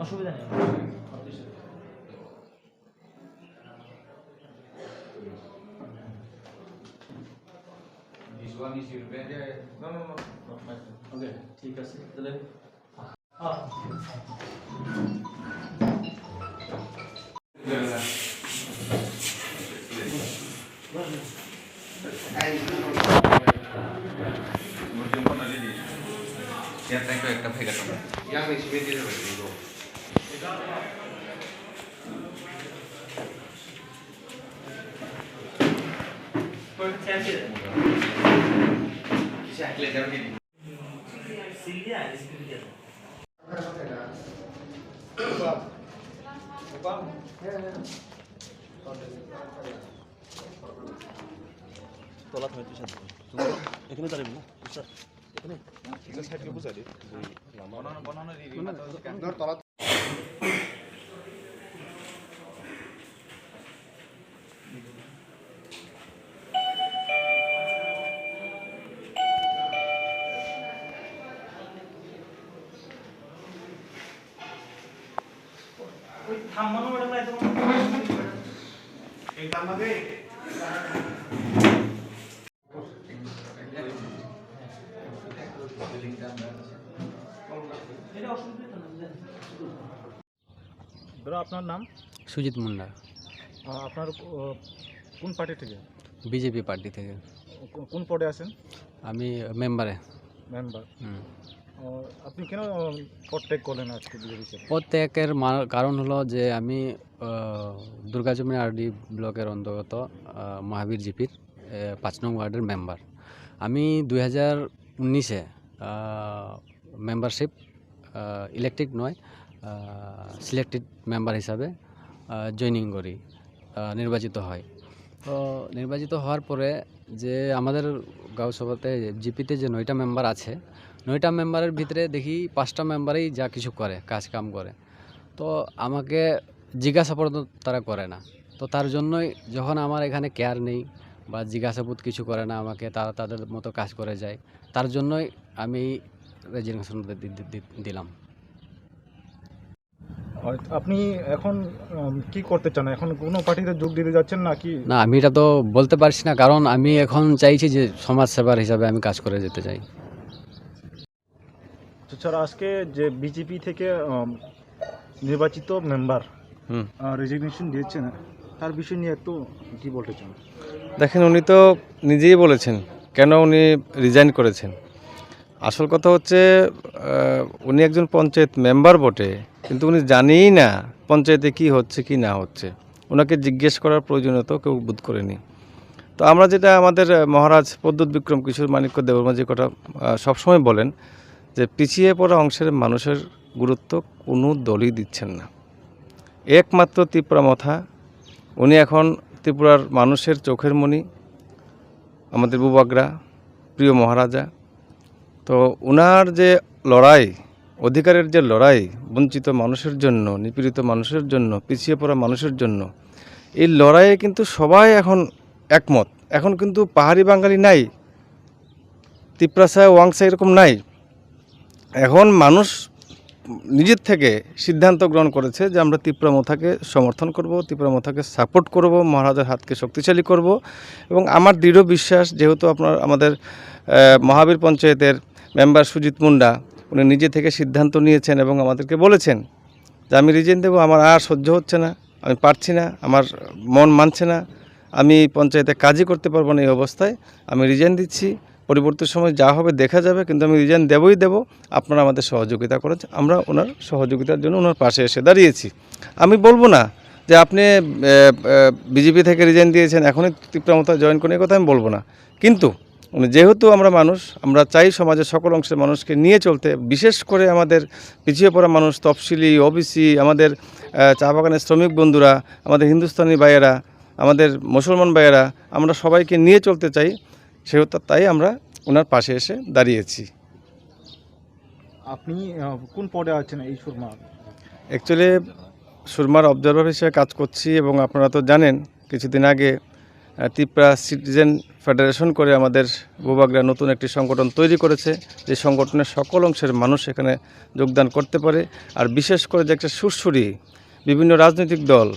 অসুবিধা নেই। ওকে, ঠিক আছে তাহলে। একটা ফেকা yang exhibit itu begitu. Bisa kelihatan begini. Silvia, Silvia. তলাত হয়তো সাথে এখানে দাঁড়াবি না স্যার এখানে এটা সাইডকে বুঝাই দে বানানো ধর তলা ওই থাম্মানো ম্যাডাম একদম এই থাম্মাবে আপনার নাম? সুজিত মুন্ডা। আপনার কোন পার্টি থেকে? বিজেপি পার্টি থেকে। কোন পদে আছেন? আমি মেম্বার। আপনি কেন পদ ত্যাগ করলেন আজকে বিজেপি? পদ ত্যাগের কারণ হলো যে আমি দুর্গাজমিন আরডি ব্লকের অন্তর্গত মহাবীর জিপির 5 নং ওয়ার্ডের মেম্বার। আমি 2019-এ মেম্বারশিপ ইলেকটেড নয় সিলেক্টেড মেম্বার হিসাবে জয়েনিং করি, নির্বাচিত হয়। তো নির্বাচিত হওয়ার পরে যে আমাদের গাঁও সভাতে জিপিতে যে 9টা মেম্বার আছে, 9টা মেম্বারের ভিতরে দেখি 5টা মেম্বারই যা কিছু করে, কাজ কাম করে। তো আমাকে জিজ্ঞাসাবাদ তারা করে না। তো তার জন্যই যখন আমার এখানে কেয়ার নেই বা জিজ্ঞাসাবাদ কিছু করে না আমাকে, তারা তাদের মতো কাজ করে যায়। তার জন্যই আমি রেজিগনেশন দিলাম। আপনি এখন কি করতে চান? এখন কোনো পার্টিতে যোগ দিতে যাচ্ছেন না কি? না, আমি এটা তো বলতে পারছি না, কারণ আমি এখন চাইছি যে সমাজ সেবার হিসাবে আমি কাজ করে যেতে চাই। স্যার, আজকে যে বিজেপি থেকে নির্বাচিত মেম্বার রেজিগনেশন দিয়েছেন, তার বিষয় নিয়ে একটু কি বলতে চান? দেখেন, উনি তো নিজেই বলেছেন কেন উনি রিজাইন করেছেন। আসল কথা হচ্ছে উনি একজন পঞ্চায়েত মেম্বার বটে, কিন্তু উনি জানেই না পঞ্চায়েতে কি হচ্ছে কি না হচ্ছে। ওনাকে জিজ্ঞেস করার প্রয়োজনীয়তা কেউ বোধ করেনি। তো আমরা যেটা আমাদের মহারাজ প্রদ্যুৎ বিক্রম কিশোর মাণিক্য দেববর্মা যে কথা সবসময় বলেন যে পিছিয়ে পড়া অংশের মানুষের গুরুত্ব কোনো দলই দিচ্ছেন না, একমাত্র ত্রিপুরা মথা। উনি এখন ত্রিপুরার মানুষের চোখের মণি, আমাদের বুবাগ্রা প্রিয় মহারাজা। তো ওনার যে লড়াই, অধিকারের যে লড়াই, বঞ্চিত মানুষের জন্য, নিপীড়িত মানুষের জন্য, পিছিয়ে পড়া মানুষের জন্য, এই লড়াইয়ে কিন্তু সবাই এখন একমত। এখন কিন্তু পাহাড়ি বাঙালি নাই, তিপ্রাসা ওয়াংসা এরকম নাই। এখন মানুষ নিজের থেকে সিদ্ধান্ত গ্রহণ করেছে যে আমরা ত্রিপুরা মথাকে সমর্থন করব, ত্রিপুরা মথাকে সাপোর্ট করব, মহারাজের হাতকে শক্তিশালী করব। এবং আমার দৃঢ় বিশ্বাস, যেহেতু আমাদের মহাবীর পঞ্চায়েতের মেম্বার সুজিত মুন্ডা উনি নিজে থেকে সিদ্ধান্ত নিয়েছেন এবং আমাদেরকে বলেছেন যে আমি রিজাইন দেবো, আমার আর সহ্য হচ্ছে না, আমি পারছি না, আমার মন মানছে না, আমি পঞ্চায়েতে কাজই করতে পারবো না, এই অবস্থায় আমি রিজাইন দিচ্ছি। পরিবর্তন সময় যা হবে দেখা যাবে, কিন্তু আমি রিজাইন দেবই দেব। আপনারা আমাদের সহযোগিতা করেন, আমরা ওনার সহযোগিতার জন্য ওনার পাশে এসে দাঁড়িয়েছি। আমি বলবো না যে আপনি বিজেপি থেকে রিজাইন দিয়েছেন এখনই ত্রিপুরা মথা জয়েন করেন, এই কথা আমি বলবো না। কিন্তু যেহেতু আমরা মানুষ, আমরা চাই সমাজের সকল অংশের মানুষকে নিয়ে চলতে, বিশেষ করে আমাদের পিছিয়ে পড়া মানুষ, তফসিলি, ওবিসি, আমাদের চা বাগানের শ্রমিক বন্ধুরা, আমাদের হিন্দুস্তানি ভাইয়েরা, আমাদের মুসলমান ভাইয়েরা, আমরা সবাইকে নিয়ে চলতে চাই। সেহেতু তাই আমরা ওনার পাশে এসে দাঁড়িয়েছি। আপনি কোন পদে আছেন এই সুরমা? অ্যাকচুয়ালি সুরমার অবজারভার হিসেবে কাজ করছি, এবং আপনারা তো জানেন কিছুদিন আগে ত্রিপুরা সিটিজেন ফেডারেশন করে আমাদের ভূভাগরা নতুন একটি সংগঠন তৈরি করেছে, যে সংগঠনের সকল অংশের মানুষ এখানে যোগদান করতে পারে। আর বিশেষ করে যে একটা সুরসুরি বিভিন্ন রাজনৈতিক দল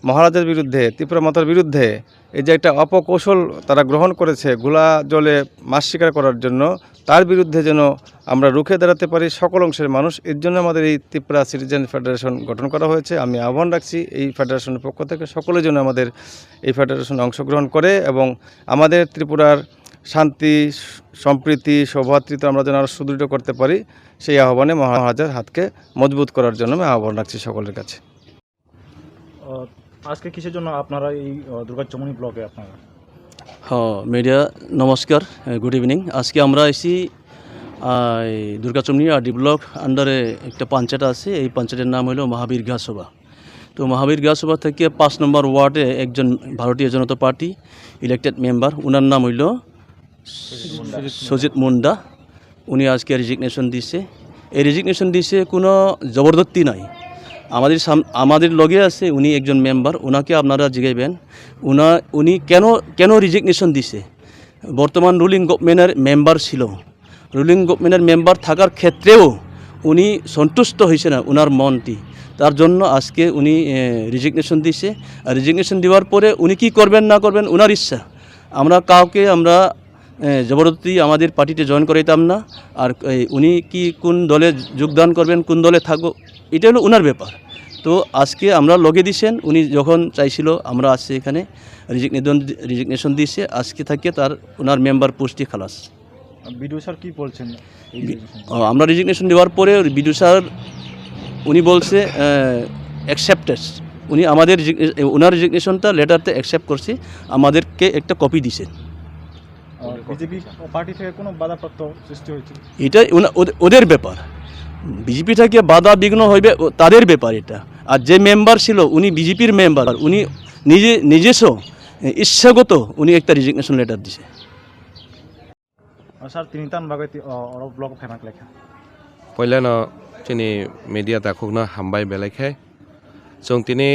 মহারাজের বিরুদ্ধে, ত্রিপুরা মাতার বিরুদ্ধে এই যে একটা অপকৌশল তারা গ্রহণ করেছে ঘোলা জলে মাছ শিকার করার জন্য, তার বিরুদ্ধে যেন আমরা রুখে দাঁড়াতে পারি সকল অংশের মানুষ, এর জন্য আমাদের এই ত্রিপুরা সিটিজেন ফেডারেশন গঠন করা হয়েছে। আমি আহ্বান রাখছি এই ফেডারেশনের পক্ষ থেকে সকলের জন্য আমাদের এই ফেডারেশনে অংশগ্রহণ করে এবং আমাদের ত্রিপুরার শান্তি, সম্প্রীতি, সৌভ্রাতৃত্ব আমরা যেন আরও সুদৃঢ় করতে পারি, সেই আহ্বানে মহারাজার হাতকে মজবুত করার জন্য আমি আহ্বান রাখছি সকলের কাছে। আজকে কিসের জন্য আপনারা এই দুর্গাচমনি ব্লকে আপনারা? হ্যাঁ, মিডিয়া নমস্কার, গুড ইভিনিং। আজকে আমরা এসি দুর্গাচমনি আর ডি ব্লক আন্ডারে একটা পঞ্চায়েত আছে, এই পঞ্চায়েতের নাম হলো মহাবীর গাছসভা। তো মহাবীর গাছসভা থেকে 5 নম্বর ওয়ার্ডে একজন ভারতীয় জনতা পার্টি ইলেক্টেড মেম্বার, ওনার নাম হইল সুজিত মুন্ডা। উনি আজকে রেজিগনেশন দিছে। এই রেজিগনেশন দিছে কোনো জবরদস্তি নাই, আমাদের লগে আছে উনি একজন মেম্বার, ওনাকে আপনারা জিগাইবেন উনি কেন রেজিগনেশন দিছে। বর্তমান রুলিং গভর্নমেন্টের মেম্বার ছিল, রুলিং গভর্নমেন্টের মেম্বার থাকার ক্ষেত্রেও উনি সন্তুষ্ট হয়েছে না ওনার মনটি, তার জন্য আজকে উনি রেজিগনেশন দিছে। আর রেজিগনেশন দেওয়ার পরে উনি কি করবেন না করবেন ওনার ইচ্ছা, আমরা কাউকে আমরা জবরদস্তি আমাদের পার্টিতে জয়েন করাইতাম না। আর উনি কি কোন দলে যোগদান করবেন, কোন দলে থাকবো, এটা হলো ওনার ব্যাপার। তো আজকে আমরা লগে দিছেন, উনি যখন চাইছিল আমরা আসছি এখানে রেজিগনেশন দিয়েছে, আজকে থেকে তার ওনার মেম্বার পোস্টই খালাস। বিডিও স্যার কি বলছেন? আমরা রেজিগনেশন দেওয়ার পরে বিডিও স্যার উনি বলছে অ্যাকসেপ্টেড, উনি আমাদের ওনার রেজিগনেশনটা লেটারতে অ্যাকসেপ্ট করছে, আমাদেরকে একটা কপি দিছেন। বিজেপি পার্টি থেকে কোনো বাধাপ্রাপ্ত সৃষ্টি হয়েছে? এটা ওদের ব্যাপার, বিজেপি থেকে বাধা বিঘ্ন হইবে তাদের ব্যাপার এটা। আর যে মেম্বার ছিল উনি বিজেপির মেম্বার, উনি নিজস্ব ইচ্ছাগত উনি একটা রেজিগনেশন লেটার দিছে। স্যার তিনি তান বাগে ব্লক ফেমাক লেখা पहिलानो जोंनि मिडिया दाखुगनो हामबाय बेलायखाय जों दिनै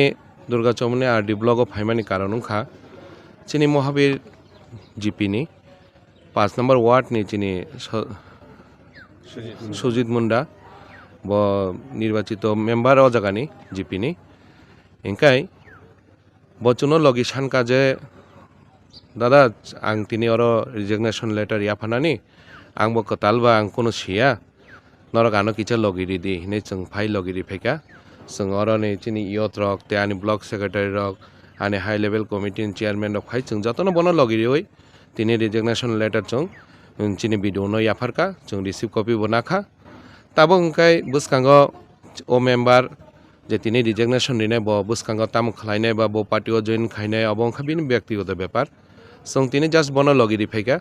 दुर्गाचमनि आर डि ब्लकआव फायमानि कारनखा जोंनि महाबीर जिपिनि 5 नम्बर वार्डनि जोंनि सुजित मुंडा ब निर्वाचित मेम्बार अ जागानि जिपिनि इंखाय बचनो लगी सानका जे दादा आं दिनै अरो रिजिगनेशन लेटार याफानानि आंबो कतालबा आं कोनो सिया नरक आनो किचा लगिरि दि हिने जों फाइ लगिरि फेका जों अरने चिनि इयत रक ते आनि ब्लक सेक्रेटारि रक आनि हाई लेवल कमिटि चेयरमैन रक फाइ जों जतनो बनो लगिरि होय तिनि रिजिगनेशन लेटार जों चिनि बिडिअनो याफारका जों रिसिभ कपि बनाखा ताबो अंखाय बुसकांगो ओ मेम्बार जे तिनि रिजिगनेशन दिने ब बुसकांगो ताम खलायनाय बा ब पार्टिओ जइन खायनाय अब अंखा बिनि व्यक्तिगत बेपार जों तिनि जस्ट बनो लगिरि फेका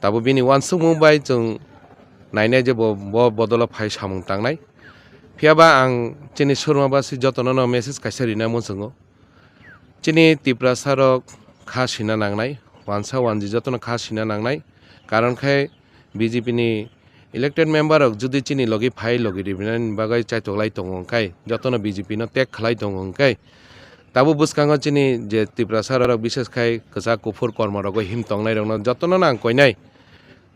ताबो बिनि वानसु मुबाय जों नायनाय जे ब बदल फाइ सामुं तांनाय फियाबा आं चिनि सुरमाबासि जतननो मेसेज कायसारिना मुसंगो चिनि त्रिपुरा सारक खा सिना नांनाय वानसा वानजि जतन खा सिना नांनाय कारनखाय बिजेपिनि इलेक्टेड मेम्बर जुदि चिनि लगे फाइ लगिरि बिनानि बागै चाइतगलाय दंखाय जतन बिजेपिनो टेक खलाय दंखाय ताबो बुसकांगो चिनि जे त्रिपुरा सारक विशेषखाय कसा कुफुर कर्मरगो हिम तंनाय रंना जतन नां कयनाय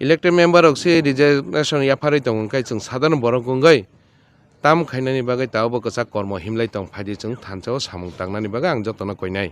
इलेक्टेड मेम्बर से रिजिगनेशन याफारै दंखाय जों साधारण बरगंगै ताम खायनायनि बागै ताबो कसा कर्म हिमलाय दं फाइदि जों थानसाव सामुं तांनानि बागै आं जतन कयनाय।